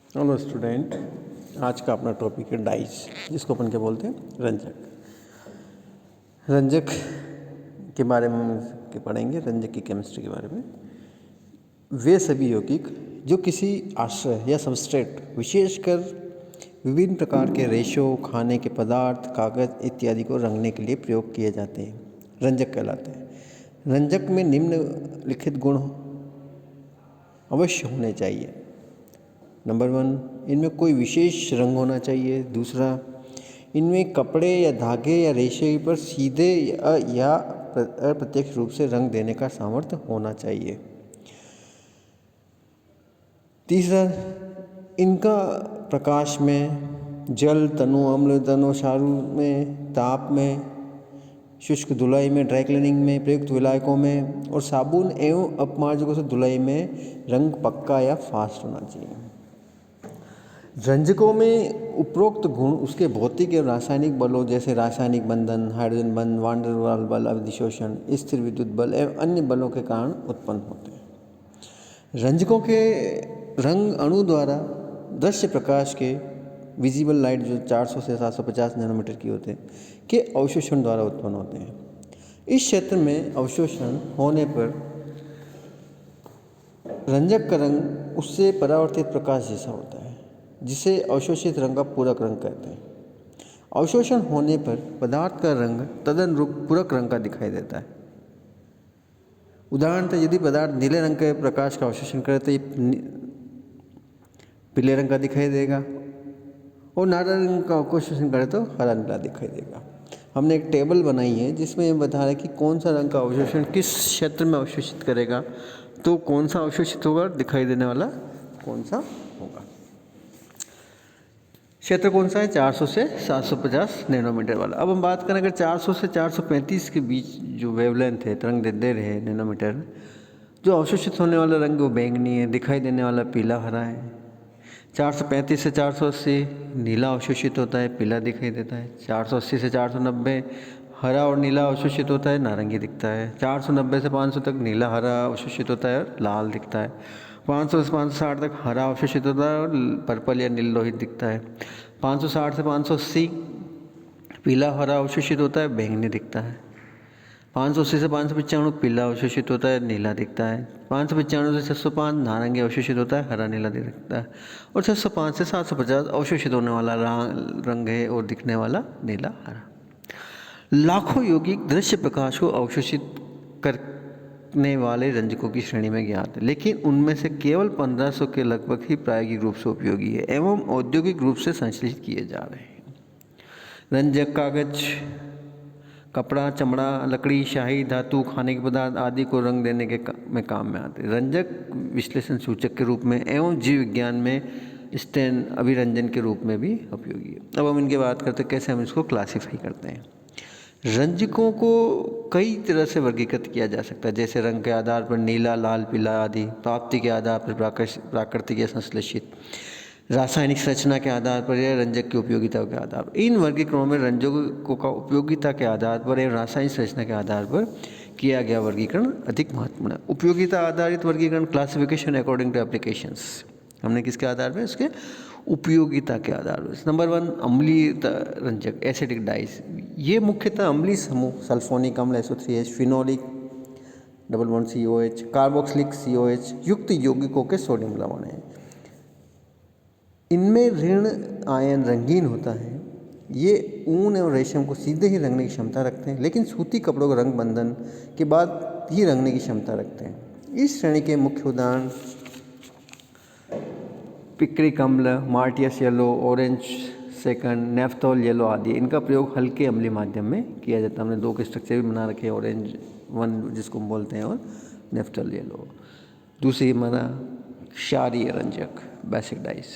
Hello student, आज का अपना टॉपिक है डाइस, जिसको अपन क्या बोलते हैं, रंजक। रंजक के बारे में के पढ़ेंगे, रंजक की केमिस्ट्री के बारे में। वे सभी यौगिक जो किसी आश्रय या सबस्ट्रेट, विशेषकर विभिन्न प्रकार के रेशों, खाने के पदार्थ, कागज इत्यादि को रंगने के लिए प्रयोग किए जाते हैं, रंजक कहलाते हैं। रंजक में निम्नलिखित गुण अवश्य होने चाहिए। नंबर 1, इनमें कोई विशेष रंग होना चाहिए। दूसरा, इनमें कपड़े या धागे या रेशे पर सीधे या अप्रत्यक्ष रूप से रंग देने का सामर्थ्य होना चाहिए। तीसरा, इनका प्रकाश में, जल, तनु, अम्ल, तनु, क्षार में, ताप में, शुष्क धुलाई में, ड्राई क्लीनिंग में, प्रयुक्त विलायकों में और साबुन एवं अपमार्जकों से धुलाई में रंग पक्का या फास्ट होना चाहिए। रंजकों में उपरोक्त गुण उसके भौतिक एवं रासायनिक बलों जैसे रासायनिक बंधन, हाइड्रोजन बंध, वान डेर वाल बल, अधिशोषण, स्थिर विद्युत बल एवं अन्य बलों के कारण उत्पन्न होते हैं। रंजकों के रंग अणु द्वारा दृश्य प्रकाश के, विजिबल लाइट जो 400 से 750 नैनोमीटर की होते हैं, के अवशोषण द्वारा उत्पन्न होते हैं। इस क्षेत्र में अवशोषण होने पर रंजक का रंग उससे परावर्तित प्रकाश जैसा होता है, जिसे अवशोषित रंग का पूरक रंग कहते हैं। अवशोषण होने पर पदार्थ का रंग तदनुरूप पूरक रंग का दिखाई देता है। उदाहरणतः यदि पदार्थ नीले रंग के प्रकाश का अवशोषण करे तो ये पीले रंग का दिखाई देगा, और नारंगी रंग का अवशोषण करे तो हरा नीला दिखाई देगा। हमने एक टेबल बनाई है जिसमें ये बता रहा है कि कौन सा रंग का अवशोषण किस क्षेत्र में अवशोषित करेगा, तो कौन सा अवशोषित होगा, दिखाई देने वाला कौन सा होगा। क्षेत्र कौन सा है, 400 से 750 नैनोमीटर वाला। अब हम बात करें अगर 400 से 435 के बीच जो वेवलेंथ है, तरंग दैर्ध्य है नैनोमीटर, जो अवशोषित होने वाला रंग वो बैंगनी है, दिखाई देने वाला पीला हरा है। 435 से 480 नीला अवशोषित होता है, पीला दिखाई देता है। 480 से 490 हरा और नीला अवशोषित होता है, नारंगी दिखता है। 490 से 500 तक नीला हरा अवशोषित होता है और लाल दिखता है। 500 से 560 तक हरा अवशोषित होता है और पर्पल या नील लोहित दिखता है। 560 से 580 पीला हरा अवशोषित होता है, बैंगनी दिखता है। 580 से 595 पीला अवशोषित होता है, नीला दिखता है। 595 से 605 नारंगी अवशोषित होता है, हरा नीला दिखता है। और 605 से 750 अवशोषित होने वाला रंग है और दिखने वाला नीला हरा। लाखों यौगिक दृश्य प्रकाश को अवशोषित करने वाले रंजकों की श्रेणी में ज्ञात है, लेकिन उनमें से केवल 1500 के लगभग ही प्रायोगिक रूप से उपयोगी है एवं औद्योगिक रूप से संश्लेषित किए जा रहे हैं। रंजक कागज, कपड़ा, चमड़ा, लकड़ी, शाही धातु, खाने के पदार्थ आदि को रंग देने में काम में आते हैं। रंजक विश्लेषण सूचक के रूप में एवं जीव विज्ञान में स्टेन अभिरंजन के रूप में भी उपयोगी है। अब हम इनकी बात करते हैं कैसे हम इसको क्लासीफाई करते हैं। रंजकों को कई तरह से वर्गीकृत किया जा सकता है, जैसे रंग के आधार पर नीला, लाल, पीला आदि, प्राप्ति के आधार पर प्राकृतिक या संश्लेषित, रासायनिक संरचना के आधार पर या रंजक की उपयोगिता के आधार पर। इन वर्गीकरणों में रंजकों का उपयोगिता के आधार पर एवं रासायनिक संरचना के आधार पर किया गया वर्गीकरण अधिक महत्वपूर्ण है। उपयोगिता आधारित वर्गीकरण, क्लासिफिकेशन अकॉर्डिंग टू एप्लीकेशंस, हमने किसके आधार पर, उसके उपयोगिता के आधार पर। नंबर 1, अम्लीय रंजक, एसिडिक डाइस। ये मुख्यतः अम्लीय समूह, सल्फोनिक अम्ल SO3H, phenolic double bond COH, carboxylic COH युक्त यौगिकों के सोडियम लवण हैं। इनमें ऋण आयन रंगीन होता है। ये ऊन एवं रेशम को सीधे ही रंगने की क्षमता रखते हैं, लेकिन सूती कपड़ों को रंग बंधन के बाद ही रंगने की क्षमता रखते हैं। इस श्रेणी के मुख्य उदाहरण पिक्रिक अम्ल, martyrs yellow, orange second, naphthol yellow आदि। इनका प्रयोग हल्के अम्लीय माध्यम में किया जाता है। हमने 2 के स्ट्रक्चर भी बना रखे हैं, ऑरेंज 1 जिसको हम बोलते हैं और नेफ्थोल येलो। दूसरी हमारा क्षारीय रंजक, बेसिक डाइस।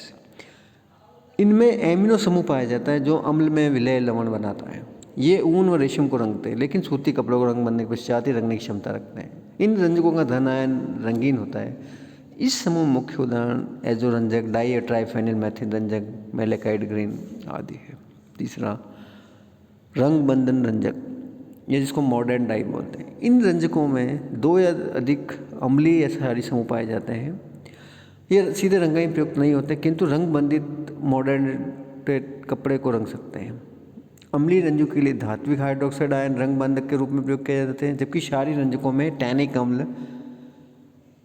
इनमें एमिनो समूह पाया जाता है जो अम्ल में विलय लवण बनाता है। ये ऊन और रेशम को रंगते हैं, लेकिन सूती कपड़ों को रंग बनने के पश्चात ही रंगने की क्षमता रखते हैं। इन रंजकों का धन आयन रंगीन होता है। इस समूह मुख्य उदाहरण एजो रंजक, डाई या ट्राइफेनिल मेथिल रंजक, मेलेकाइड ग्रीन आदि है। तीसरा, रंग बंधन रंजक, ये जिसको मॉडर्न डाई बोलते हैं। इन रंजकों में 2 या अधिक अम्लीय या क्षारीय समूह पाए जाते हैं। ये सीधे रंगाई प्रयुक्त नहीं होते, किंतु रंग बंधित मॉडर्नेटेड कपड़े को रंग सकते हैं। अम्लीय रंजकों के लिए धात्विक हाइड्रोक्साइड आयन रंग बंधक के रूप में प्रयोग किए जाते हैं, जबकि क्षारीय रंजकों में टैनिक अम्ल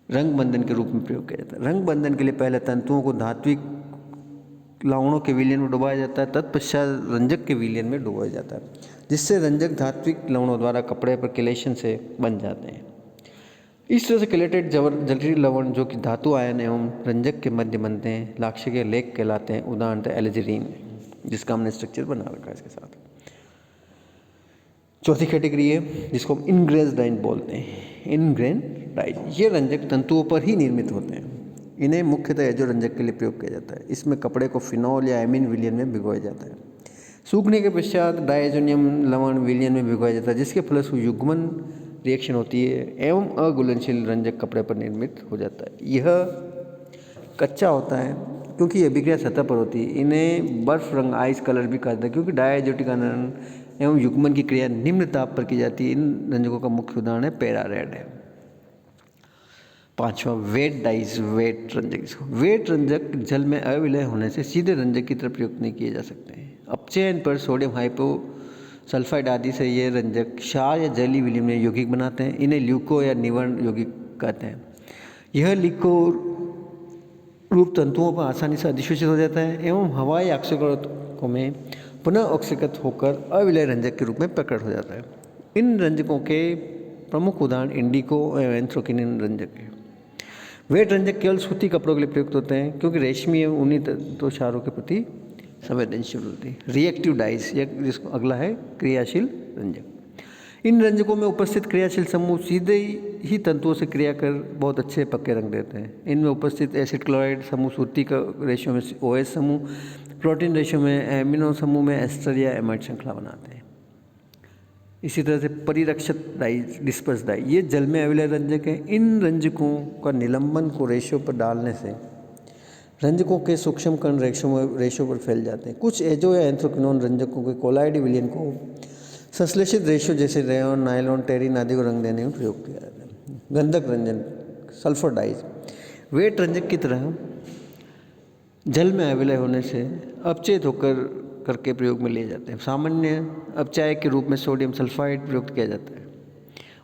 रंग बंधन के रूप में प्रयोग किया जाता है। रंग बंधन के लिए पहले तंतुओं को धात्विक लवणों के विलयन में डुबाया जाता है, तत्पश्चात रंजक के विलयन में डुबाया जाता है, जिससे रंजक धात्विक लवणों द्वारा कपड़े पर किलेशन से बन जाते हैं। इस तरह से किलेटेड जटिल लवण जो कि धातु आयन एवं रंजक के मध्य बनते हैं, लाक्षिक लेख कहलाते हैं। उदाहरणतः एल्जीरिन, जिसका हमने स्ट्रक्चर बना रखा है इसके साथ। चौथी कैटेगरी है जिसको हम इनग्रेन डाइज बोलते हैं। इनग्रेन डाइज ये रंजक तंतुओं पर ही निर्मित होते हैं। इन्हें मुख्यतः एजो रंजक के लिए प्रयोग किया जाता है। इसमें कपड़े को फिनॉल या एमीन विलयन में भिगोया जाता है। सूखने के पश्चात डायजोनियम लवण विलयन में भिगोया जाता है, जिसके फलस्वरूप युग्मन रिएक्शन होती है एवं अघुलनशील रंजक कपड़े पर निर्मित हो जाता है। यह कच्चा होता है क्योंकि यह अभिक्रिया सतह पर होती है। इन्हें बर्फ रंग आइस कलर भी कहा जाता है, क्योंकि डायजोटिकरण एवं युग्मन की क्रिया निम्न ताप पर की जाती है। इन रंजकों का मुख्य उदाहरण है पैरा रेड है। पांचवा वेट डाइज, वेट रंजक। वेट रंजक जल में अविलय होने से सीधे रंजक की तरफ प्रयुक्त नहीं किए जा सकते हैं। अपचयन पर सोडियम हाइपोसल्फाइड आदि से ये रंजक क्षार या जलीय विलयन में यौगिक बनाते हैं। इन्हें ल्यूको या निवर्ण यौगिक कहते हैं। यह ल्यूको रूप तंतुओं पर आसानी से अधिशोषित हो जाता है एवं हवाई ऑक्सीकरणों में पुनः ऑक्सीकृत होकर अविलय रंजक के रूप में प्रकट हो जाता है। इन रंजकों के प्रमुख उदाहरण इंडिको एवं एंथ्राक्विनोन रंजक हैं। वेट रंजक केवल सूती कपड़ों के लिए प्रयुक्त होते हैं, क्योंकि रेशमी एवं ऊनी तंतुक्षारों के प्रति संवेदनशील होती है। रिएक्टिव डाइज, जिसको अगला है क्रियाशील रंजक। इन रंजकों में उपस्थित क्रियाशील समूह सीधे ही तंतुओं से क्रिया कर बहुत अच्छे पक्के रंग देते हैं। इनमें उपस्थित एसिड क्लोराइड समूह सूती का रेशियो में OH समूह, प्रोटीन रेशियो में एमिनो समूह में एस्टर या एमाइड श्रृंखला बनाते हैं। इसी तरह से परिरक्षित डाइज, डिस्पर्स डाइज, ये जल में अविलय रंजक है। इन रंजकों का निलंबन को रेशियो पर डालने से रंजकों के सूक्ष्म कण रेशियो पर फैल जाते हैं। कुछ एजो या एंथ्राक्विनोन रंजकों के कोलाइड विलयन को संश्लेषित रेशियो जैसे रेयन, नायलॉन, टेरिन आदि को रंग देने में प्रयोग किया जाता है। गंधक रंजन, सल्फर डाइज, वेट रंजक की तरह जल में अविलय होने से अपचयित होकर करके प्रयोग में लिए जाते हैं। सामान्य अपचायक के रूप में सोडियम सल्फाइड प्रयुक्त किया जाता है।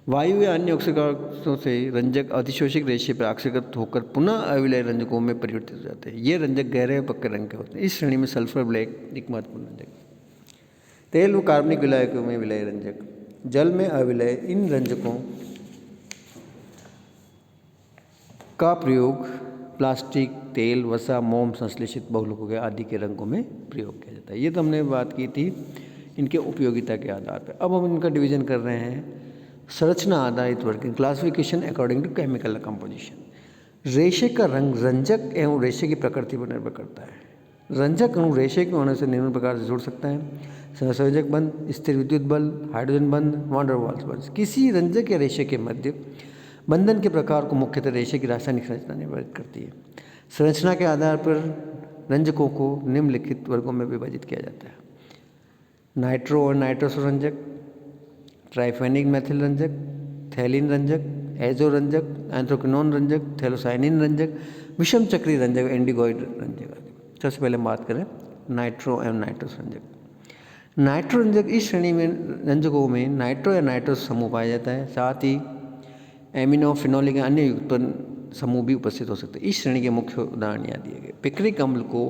वायु या अन्य ऑक्सीकरणों से रंजक अधिशोषित रेशियो पर ऑक्सीकृत होकर पुनः अविलय रंजकों में परिवर्तित हो जाते हैं। ये रंजक गहरे और पक्के रंग के होते हैं। इस श्रेणी में सल्फर ब्लैक एक महत्वपूर्ण रंजक। तेल व कार्बनिक विलायकों में विलय रंजक, जल में अविलय इन रंजकों का प्रयोग प्लास्टिक, तेल, वसा, मोम, संश्लेषित बहुलकों के आदि के रंगों में प्रयोग किया जाता है। ये तो हमने बात की थी इनके उपयोगिता के आधार पर। अब हम इनका डिवीजन कर रहे हैं संरचना आधारित working, classification according to chemical composition. रेशे का रंग रंजक एवं रेशे की प्रकृति पर निर्भर करता है। रंजक अणु रेशे के होने से निम्न प्रकार से जुड़ सकता है: सहसंयोजक बंध, स्थिर विद्युत बल, हाइड्रोजन बंध, वान डेर वाल्स बंध। किसी रंजक या रेशे के मध्य बंधन के प्रकार को मुख्यतः रेशे की रासायनिक संरचना निर्धारित करती है। संरचना के आधार पर रंजकों को निम्नलिखित वर्गों में विभाजित किया जाता है: नाइट्रो और नाइट्रोसो रंजक, ट्राइफेनिक मेथिल रंजक, थैलिन रंजक, एजो रंजक, एंथ्राक्विनोन रंजक, थैलोसाइनिन रंजक, विषम चक्री रंजक, इंडिगोइड रंजक आदि। सबसे पहले हम बात करें नाइट्रो एवं नाइट्रोस रंजक। नाइट्रो रंजक इस श्रेणी में रंजकों में नाइट्रो या नाइट्रोस समूह पाया जाता है। साथ ही एमिनो, फिनोलिक या अन्य युक्त समूह भी उपस्थित हो सकते हैं। इस श्रेणी के मुख्य उदाहरण यहाँ दिए गए। पिक्रिक अम्ल को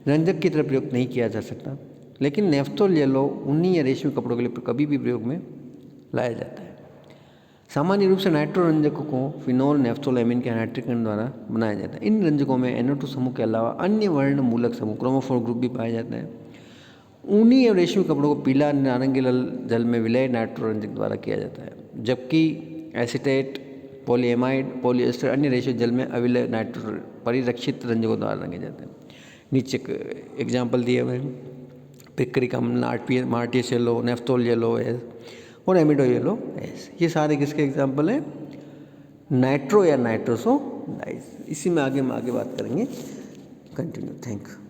रंजक की तरह प्रयोग नहीं किया जा सकता, लेकिन नेफ्थोल येलो ऊनी या रेशमी कपड़ों के लिए कभी भी प्रयोग में लाया जाता है। सामान्य रूप से नाइट्रो रंजकों को फिनोल, नेफ्थोल, एमीन के नाइट्रिक अणु द्वारा बनाया जाता है। इन रंजकों में NO2 समूह के अलावा अन्य वर्ण मूलक समूह, क्रोमोफोर ग्रुप भी पाया जाता है। ऊनी और रेशमी कपड़ों को पीला, नारंगी जल में विलय नाइट्रो रंजक द्वारा किया जाता है, जबकि एसीटेट, पॉलीएमाइड, पॉलीएस्टर अन्य रेशे जल में अविलय नाइट्रो परिरक्षित रंजकों द्वारा रंगे जाते हैं। नीचे एग्जाम्पल दिए हुए हैं: पिक्रिक अम्ल, मार्टियस येलो, नेफ्थोल येलो और एमिडो येलो एस। ये सारे किसके एग्जाम्पल हैं? नाइट्रो या नाइट्रोसो डाइज। इसी में आगे बात करेंगे। कंटिन्यू। Thank you.